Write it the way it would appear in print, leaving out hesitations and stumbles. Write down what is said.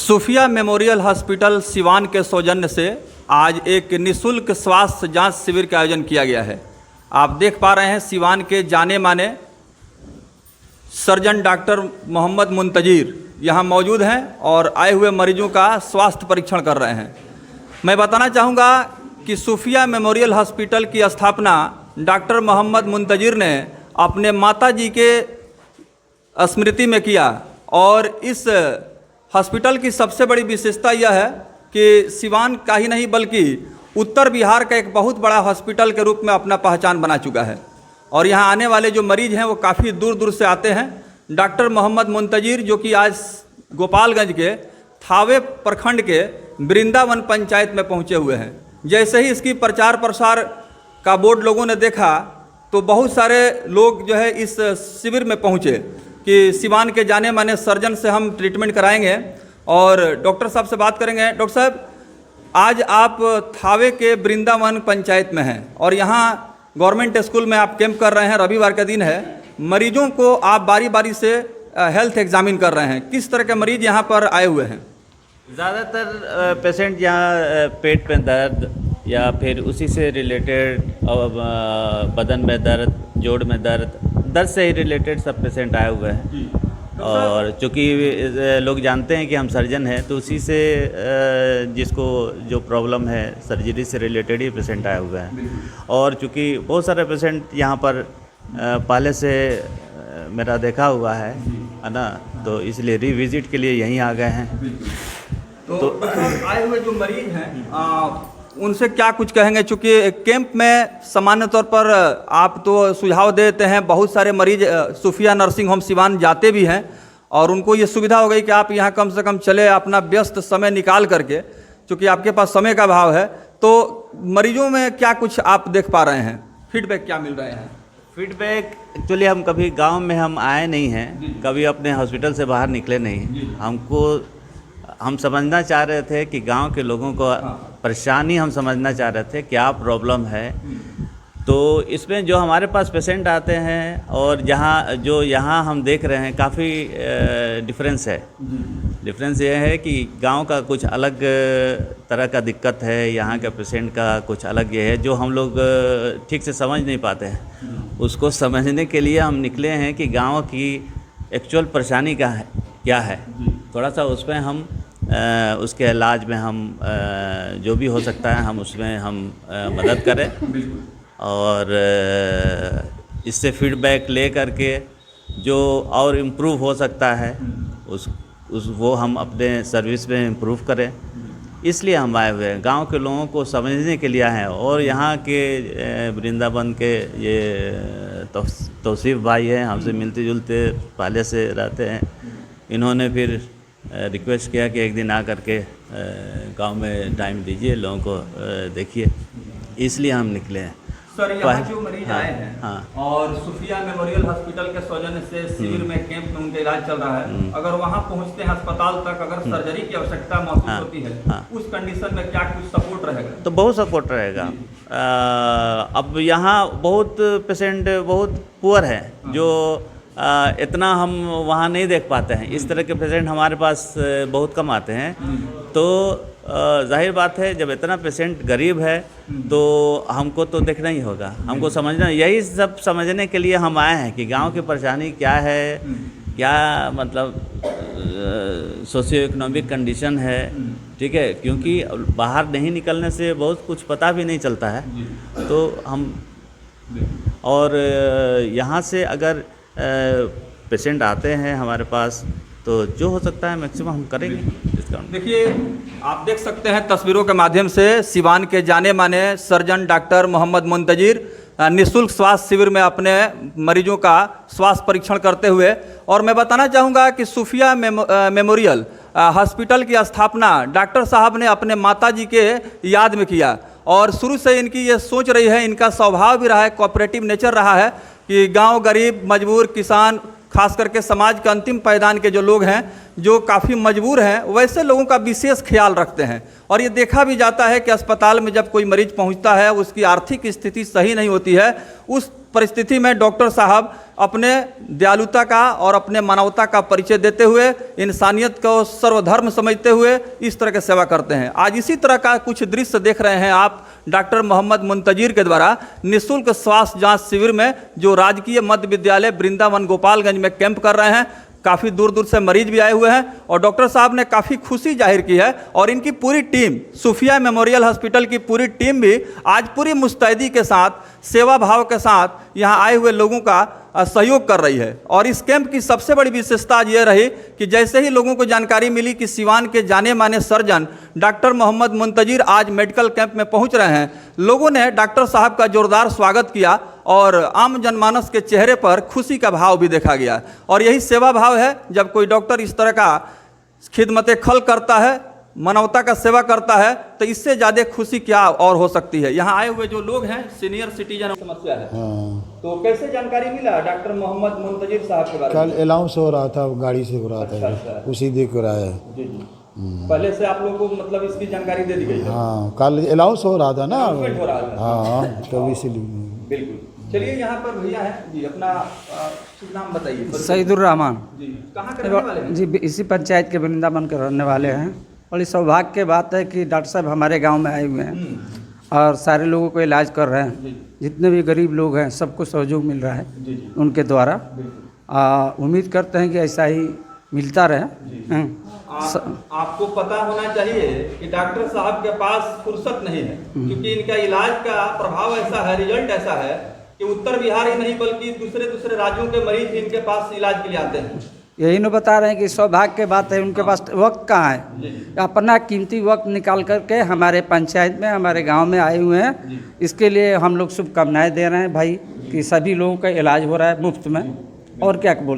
सूफिया memorial hospital Siwan के सौजन्य से आज एक निःशुल्क स्वास्थ्य जांच शिविर का आयोजन किया गया है। आप देख पा रहे हैं सिवान के जाने माने सर्जन डॉक्टर मोहम्मद मुंतजीर यहाँ मौजूद हैं और आए हुए मरीजों का स्वास्थ्य परीक्षण कर रहे हैं। मैं बताना चाहूँगा कि सूफिया मेमोरियल हॉस्पिटल की स्थापना डॉक्टर मोहम्मद मुंतजीर ने अपने माताजी के स्मृति में किया और इस हॉस्पिटल की सबसे बड़ी विशेषता यह है कि सिवान का ही नहीं बल्कि उत्तर बिहार का एक बहुत बड़ा हॉस्पिटल के रूप में अपना पहचान बना चुका है और यहाँ आने वाले जो मरीज हैं वो काफ़ी दूर दूर से आते हैं। डॉक्टर मोहम्मद मुंतजीर जो कि आज गोपालगंज के थावे प्रखंड के वृंदावन पंचायत में पहुँचे हुए हैं। जैसे ही इसकी प्रचार प्रसार का बोर्ड लोगों ने देखा तो बहुत सारे लोग जो है इस शिविर में पहुँचे कि सिवान के जाने माने सर्जन से हम ट्रीटमेंट कराएंगे और डॉक्टर साहब से बात करेंगे। डॉक्टर साहब, आज आप थावे के वृंदावन पंचायत में हैं और यहाँ गवर्नमेंट स्कूल में आप कैंप कर रहे हैं। रविवार का दिन है, मरीजों को आप बारी बारी से हेल्थ एग्जामिन कर रहे हैं। किस तरह के मरीज यहाँ पर आए हुए हैं? ज़्यादातर पेशेंट यहाँ पेट में दर्द या फिर उसी से रिलेटेड बदन में दर्द, जोड़ में दर्द से ही रिलेटेड सब पेशेंट आए हुए हैं। और चूँकि लोग जानते हैं कि हम सर्जन हैं तो उसी से जिसको जो प्रॉब्लम है सर्जरी से रिलेटेड ही पेशेंट आए हुए हैं। और चूँकि बहुत सारे पेशेंट यहाँ पर पहले से मेरा देखा हुआ है ना, तो इसलिए रिविज़िट के लिए यहीं आ गए हैं। तो आए हुए जो मरीज हैं उनसे क्या कुछ कहेंगे? चूँकि कैंप में सामान्य तौर पर आप तो सुझाव देते हैं, बहुत सारे मरीज सूफिया नर्सिंग होम सिवान जाते भी हैं और उनको ये सुविधा हो गई कि आप यहाँ कम से कम चले अपना व्यस्त समय निकाल करके, चूँकि आपके पास समय का अभाव है। तो मरीजों में क्या कुछ आप देख पा रहे हैं, फीडबैक क्या मिल रहे हैं? फीडबैक एक्चुअली हम कभी गांव में हम आए नहीं हैं, कभी अपने हॉस्पिटल से बाहर निकले नहीं। हम समझना चाह रहे थे कि गांव के लोगों को परेशानी हम समझना चाह रहे थे, क्या प्रॉब्लम है। तो इसमें जो हमारे पास पेशेंट आते हैं और यहाँ हम देख रहे हैं काफ़ी डिफरेंस है। डिफरेंस ये है कि गांव का कुछ अलग तरह का दिक्कत है, यहाँ के पेशेंट का कुछ अलग ये है जो हम लोग ठीक से समझ नहीं पाते हैं। उसको समझने के लिए हम निकले हैं कि गांव की एक्चुअल परेशानी क्या है। थोड़ा सा उसमें हम उसके इलाज में हम जो भी हो सकता है हम उसमें हम मदद करें और इससे फीडबैक ले करके जो और इम्प्रूव हो सकता है वो हम अपने सर्विस में इम्प्रूव करें। इसलिए हम आए हुए हैं, गांव के लोगों को समझने के लिए आए हैं। और यहाँ के वृंदावन के ये तौसीफ भाई हैं, हमसे मिलते जुलते पहले से रहते हैं। इन्होंने फिर रिक्वेस्ट किया कि एक दिन आ करके गांव में टाइम दीजिए, लोगों को देखिए, इसलिए हम निकले हैं। सर, यहाँ जो मरीज आए हैं और सूफिया मेमोरियल हॉस्पिटल के सौजन्य से शिविर में कैंप में उनका इलाज चल रहा है, अगर वहाँ पहुँचते हैं अस्पताल तक, अगर सर्जरी की आवश्यकता महसूस होती है, उस कंडीशन में क्या कुछ सपोर्ट रहेगा? तो बहुत सपोर्ट रहेगा। अब यहाँ बहुत पेशेंट बहुत पुअर है जो इतना हम वहाँ नहीं देख पाते हैं। इस तरह के पेशेंट हमारे पास बहुत कम आते हैं। तो जाहिर बात है जब इतना पेशेंट गरीब है तो हमको तो देखना ही होगा, हमको समझना। यही सब समझने के लिए हम आए हैं कि गांव की परेशानी क्या है, क्या मतलब सोशियो इकोनॉमिक कंडीशन है, ठीक है। क्योंकि बाहर नहीं निकलने से बहुत कुछ पता भी नहीं चलता है। तो हम और यहाँ से अगर पेशेंट आते हैं हमारे पास तो जो हो सकता है मैक्सिमम हम करेंगे डिस्काउंट। देखिए, आप देख सकते हैं तस्वीरों के माध्यम से सिवान के जाने माने सर्जन डॉक्टर मोहम्मद मुंतजीर निःशुल्क स्वास्थ्य शिविर में अपने मरीजों का स्वास्थ्य परीक्षण करते हुए। और मैं बताना चाहूँगा कि सूफिया मेमोरियल हॉस्पिटल की स्थापना डॉक्टर साहब ने अपने माताजी के याद में किया और शुरू से इनकी ये सोच रही है, इनका स्वभाव भी रहा है, कोऑपरेटिव नेचर रहा है कि गांव गरीब मजबूर किसान, खास करके समाज के अंतिम पायदान के जो लोग हैं जो काफ़ी मजबूर हैं, वैसे लोगों का विशेष ख्याल रखते हैं। और ये देखा भी जाता है कि अस्पताल में जब कोई मरीज पहुंचता है उसकी आर्थिक स्थिति सही नहीं होती है, उस परिस्थिति में डॉक्टर साहब अपने दयालुता का और अपने मानवता का परिचय देते हुए, इंसानियत को सर्वधर्म समझते हुए इस तरह की सेवा करते हैं। आज इसी तरह का कुछ दृश्य देख रहे हैं आप डॉक्टर मोहम्मद मुंतजीर के द्वारा निःशुल्क स्वास्थ्य जांच शिविर में, जो राजकीय मध्य विद्यालय वृंदावन गोपालगंज में कैंप कर रहे हैं। काफ़ी दूर दूर से मरीज भी आए हुए हैं और डॉक्टर साहब ने काफ़ी खुशी जाहिर की है और इनकी पूरी टीम, सूफिया मेमोरियल हॉस्पिटल की पूरी टीम भी आज पूरी मुस्तैदी के साथ, सेवा भाव के साथ यहाँ आए हुए लोगों का सहयोग कर रही है। और इस कैंप की सबसे बड़ी विशेषता आज ये रही कि जैसे ही लोगों को जानकारी मिली कि सिवान के जाने माने सर्जन डॉक्टर मोहम्मद मुंतजीर आज मेडिकल कैंप में पहुंच रहे हैं, लोगों ने डॉक्टर साहब का जोरदार स्वागत किया और आम जनमानस के चेहरे पर खुशी का भाव भी देखा गया। और यही सेवा भाव है, जब कोई डॉक्टर इस तरह का खिदमत खल करता है, मानवता का सेवा करता है, तो इससे ज़्यादा खुशी क्या और हो सकती है। यहाँ आए हुए जो लोग हैं सीनियर सिटीजन समस्या है। हाँ। तो कैसे जानकारी मिला डॉक्टर मोहम्मद मुंतजीर साहब के बारे में? कल अनाउंस हो रहा था, गाड़ी से हो रहा था। अच्छा। उसी देख कर आया। जी जी। पहले से आप लोगों को मतलब इसकी जानकारी दे दी गई है? हाँ, कल अनाउंस हो रहा था ना। Announcement हो रहा था। हाँ, तब इसीलिए। बिल्कुल। चलिए यहाँ पर भैया हैं जी, अपना शुभ नाम बताइए। सईदुर रहमान जी, कहाँ के रहने वाले हैं? जी, इसी पंचायत के वृंदावन के रहने वाले हैं। और इस सौभाग्य की बात है कि डॉक्टर साहब हमारे गांव में आए हुए हैं और सारे लोगों को इलाज कर रहे हैं। जितने भी गरीब लोग हैं सबको सहयोग मिल रहा है उनके द्वारा। उम्मीद करते हैं कि ऐसा ही मिलता रहे। आपको पता होना चाहिए कि डॉक्टर साहब के पास फुर्सत नहीं है, क्योंकि इनका इलाज का प्रभाव ऐसा है, रिजल्ट ऐसा है कि उत्तर बिहार ही नहीं बल्कि दूसरे राज्यों के मरीज भी इनके पास इलाज के लिए आते हैं। यही न बता रहे हैं कि सौभाग्य की बात है, उनके पास वक्त कहाँ है। अपना कीमती वक्त निकाल करके हमारे पंचायत में, हमारे गांव में आए हुए हैं। इसके लिए हम लोग शुभकामनाएं दे रहे हैं भाई कि सभी लोगों का इलाज हो रहा है मुफ्त में। और क्या बोल सकते हैं।